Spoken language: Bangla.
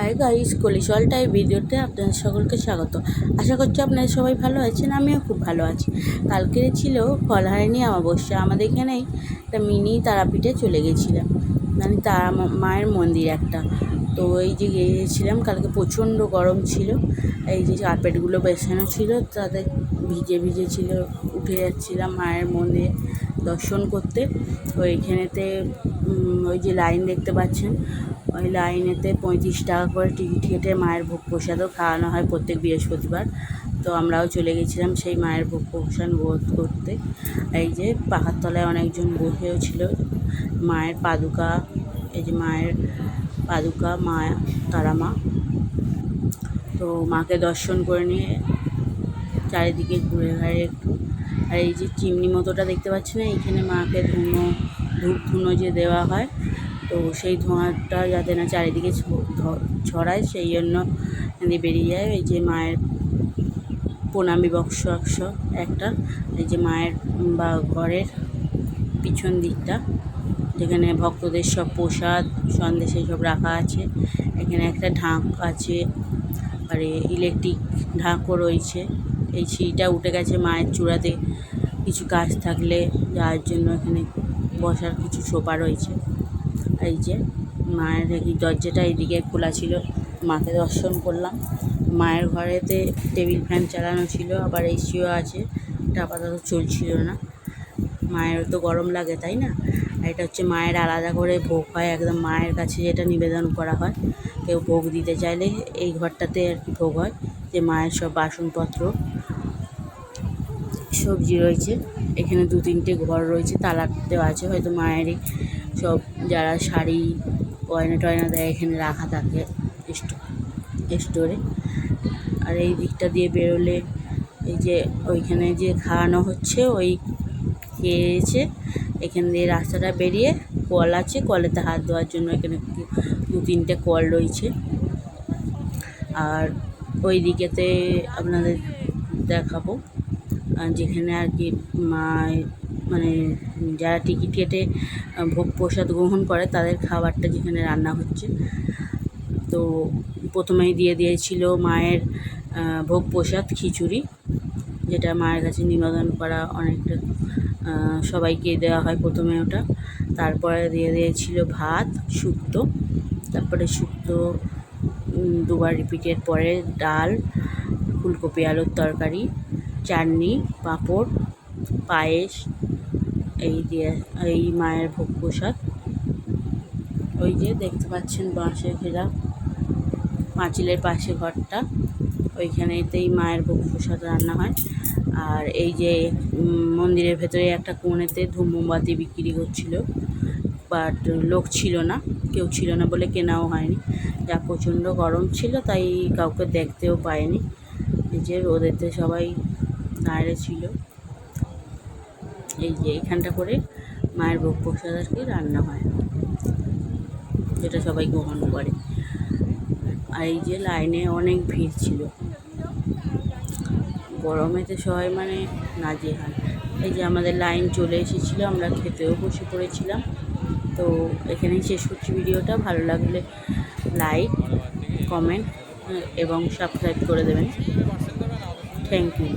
হাই গাইস, কলিসল টাইপ ভিডিওতে আপনাদের সকলকে স্বাগত। আশা করছি আপনারা সবাই ভালো আছেন, আমিও খুব ভালো আছি। কালকে ছিল ফলহারিণী অমাবস্যা। আমাদের এখানেই একটা মিনি তারাপীঠে চলে গেছিলাম, মানে তারা মায়ের মন্দির একটা। তো এই যে গিয়েছিলাম, কালকে প্রচণ্ড গরম ছিল। এই যে কার্পেটগুলো বেছানো ছিল, তাদের ভিজে ভিজে ছিল। উঠে যাচ্ছিলাম মায়ের মন্দিরে দর্শন করতে। ওইখানেতে ওই যে লাইন দেখতে পাচ্ছেন, ওই লাইনেতে 35 টাকা করে টিকিট কেটে মায়ের ভোগ প্রসাদও খাওয়ানো হয় প্রত্যেক বৃহস্পতিবার। তো আমরাও চলে গেছিলাম সেই মায়ের ভোগ প্রসাদ বোধ করতে। এই যে পাহাড় তলায় অনেকজন বসেও ছিল। মায়ের পাদুকা, এই যে মায়ের পাদুকা, মা তারা মা। তো মাকে দর্শন করে নিয়ে চারিদিকে ঘুরে ঘাড়ে একটু। আর এই যে চিমনি মতোটা দেখতে পাচ্ছি না, এইখানে মাকে ধূপ ধুনো যে দেওয়া হয়, তো সেই ধোঁয়াটা যাতে না চারিদিকে ছড়ায়, সেই জন্য বেরিয়ে যায়। এই যে মায়ের প্রণামী বক্স একটা, এই যে মায়ের বা ঘরের পিছন দিকটা, যেখানে ভক্তদের সব প্রসাদ সন্দেশ সব রাখা আছে। এখানে একটা ঢাক আছে, আর ইলেকট্রিক ঢাকও রয়েছে। এই সিঁড়িটা উঠে গেছে মায়ের চূড়াতে, কিছু কাজ থাকলে যাওয়ার জন্য এখানে বসার কিছু সোফা রয়েছে। এই যে মায়ের এই দরজাটা এইদিকে খোলা ছিল, মাকে দর্শন করলাম। মায়ের ঘরেতে টেবিল ফ্যান চালানো ছিল, আবার এসিও আছে, এটা আপাতত চলছিল না। মায়েরও তো গরম লাগে, তাই না? আর এটা হচ্ছে মায়ের আলাদা করে ভোগ হয়, একদম মায়ের কাছে যেটা নিবেদন করা হয়। কেউ ভোগ দিতে চাইলে এই ঘরটাতে আর কি ভোগ হয়। যে মায়ের সব বাসনপত্র, সবজি রয়েছে। এখানে 2-3টে ঘর রয়েছে, তালা দেওয়া আছে, হয়তো মায়েরই সব যারা শাড়ি গয়না টয়না দেয় এখানে রাখা থাকে স্টোরে। আর এই দিকটা দিয়ে বেরোলে এই যে ওইখানে যে খাওয়ানো হচ্ছে, ওই খেয়েছে। এখান দিয়ে রাস্তাটা বেরিয়ে কল আছে, কলেতে হাত ধোয়ার জন্য এখানে 2-3টে কল রয়েছে। আর ওই দিকেতে আপনাদের দেখাবো যেখানে আর কি মানে যারা টিকিট কেটে ভোগ প্রসাদ গ্রহণ করে তাদের খাবারটা যেখানে রান্না হচ্ছে। তো প্রথমেই দিয়ে দিয়েছিল মায়ের ভোগ প্রসাদ খিচুড়ি, যেটা মায়ের কাছে নিবেদন করা অনেকটা সবাইকে দেওয়া হয় প্রথমে ওটা। তারপরে দিয়ে দিয়েছিল ভাত, শুক্তো, তারপরে শুক্তো দুবার রিপিটের পরে ডাল, ফুলকপি আলুর তরকারি, চাটনি, পাঁপড়, পায়েস, এই দিয়ে এই মায়ের ভোগ প্রসাদ। ওই যে দেখতে পাচ্ছেন বাঁশে ঘেরা পাঁচিলের পাশে ঘরটা, ওইখানেতেই মায়ের ভোগ প্রসাদ রান্না হয়। আর এই যে মন্দিরের ভেতরে একটা কোণেতে ধূপ মোমবাতি বিক্রি করছিল, বাট লোক ছিল না, কেউ ছিল না বলে কেনাও হয়নি। যা প্রচণ্ড গরম ছিল, তাই কাউকে দেখতেও পায়নি। এই যে রোদেতে সবাই দাঁড়িয়ে ছিল। এই যে এইখানটা করে মায়ের ভোগ প্রসাদ আর কি রান্না হয়, যেটা সবাই গ্রহণ করে। আর এই যে লাইনে অনেক ভিড় ছিল, গরমেতে সবাই মানে নাজেহাল। এই যে আমাদের লাইন চলে এসেছিলো, আমরা খেতেও বসে পড়েছিলাম। তো এখানেই শেষ করছি ভিডিওটা। ভালো লাগলে লাইক, কমেন্ট এবং সাবস্ক্রাইব করে দেবেন। Thank you.